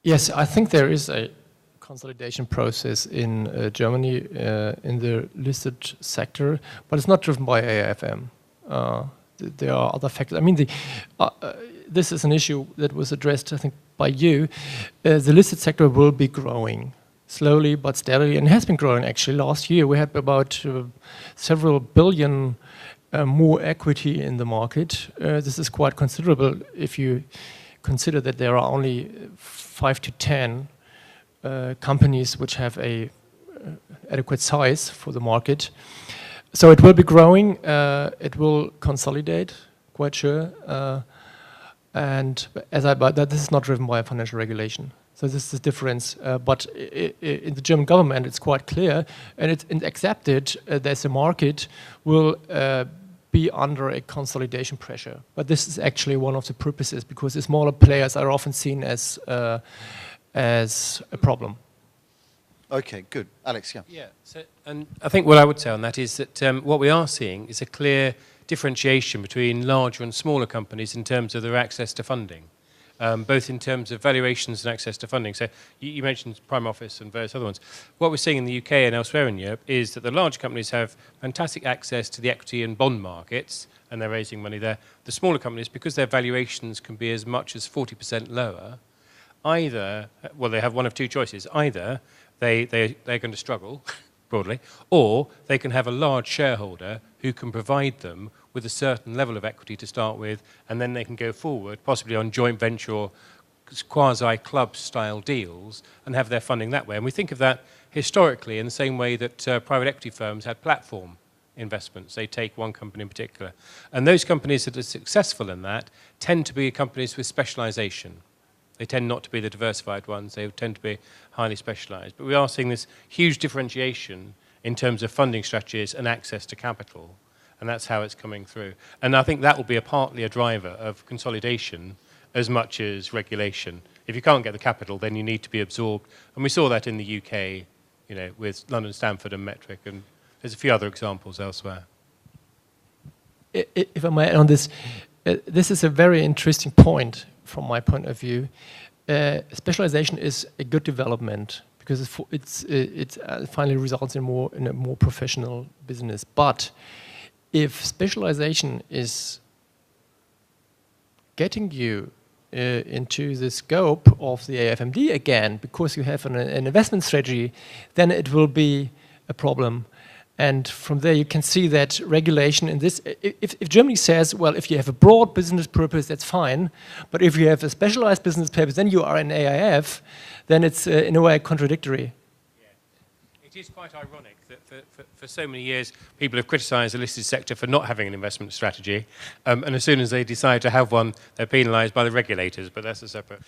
Yes, I think there is a consolidation process in Germany in the listed sector, but it's not driven by AIFM. There are other factors. I mean, this is an issue that was addressed, I think, by you. The listed sector will be growing slowly but steadily, and has been growing actually. Last year we had about several billion more equity in the market. This is quite considerable if you consider that there are only 5 to 10 companies which have a adequate size for the market. So it will be growing, it will consolidate, quite sure. But this is not driven by a financial regulation. So this is the difference. But in the German government, it's quite clear, and it's accepted that the market will be under a consolidation pressure. But this is actually one of the purposes, because the smaller players are often seen as a problem. Okay, good. Alex, yeah. Yeah, and I think what I would say on that is that what we are seeing is a clear differentiation between larger and smaller companies in terms of their access to funding, both in terms of valuations and access to funding. So you mentioned Prime Office and various other ones. What we're seeing in the UK and elsewhere in Europe is that the large companies have fantastic access to the equity and bond markets, and they're raising money there. The smaller companies, because their valuations can be as much as 40% lower, either, well, they have one of two choices. Either they're going to struggle, broadly, or they can have a large shareholder who can provide them with a certain level of equity to start with, and then they can go forward, possibly on joint venture or quasi-club style deals, and have their funding that way. And we think of that historically in the same way that private equity firms had platform investments. They take one company in particular. And those companies that are successful in that tend to be companies with specialization. They tend not to be the diversified ones. They tend to be highly specialized. But we are seeing this huge differentiation in terms of funding strategies and access to capital. And that's how it's coming through. And I think that will be partly a driver of consolidation as much as regulation. If you can't get the capital, then you need to be absorbed. And we saw that in the UK, with London, Stamford and Metric. And there's a few other examples elsewhere. If I may add on this, this is a very interesting point from my point of view. Specialization is a good development because it finally results in a more professional business. But if specialization is getting you into the scope of the AFMD again, because you have an investment strategy, then it will be a problem. And from there you can see that regulation in this, if Germany says, well, if you have a broad business purpose, that's fine, but if you have a specialized business purpose, then you are an AIF, then it's in a way contradictory. Yeah. It is quite ironic that for so many years people have criticised the listed sector for not having an investment strategy, and as soon as they decide to have one, they're penalised by the regulators, but that's a separate...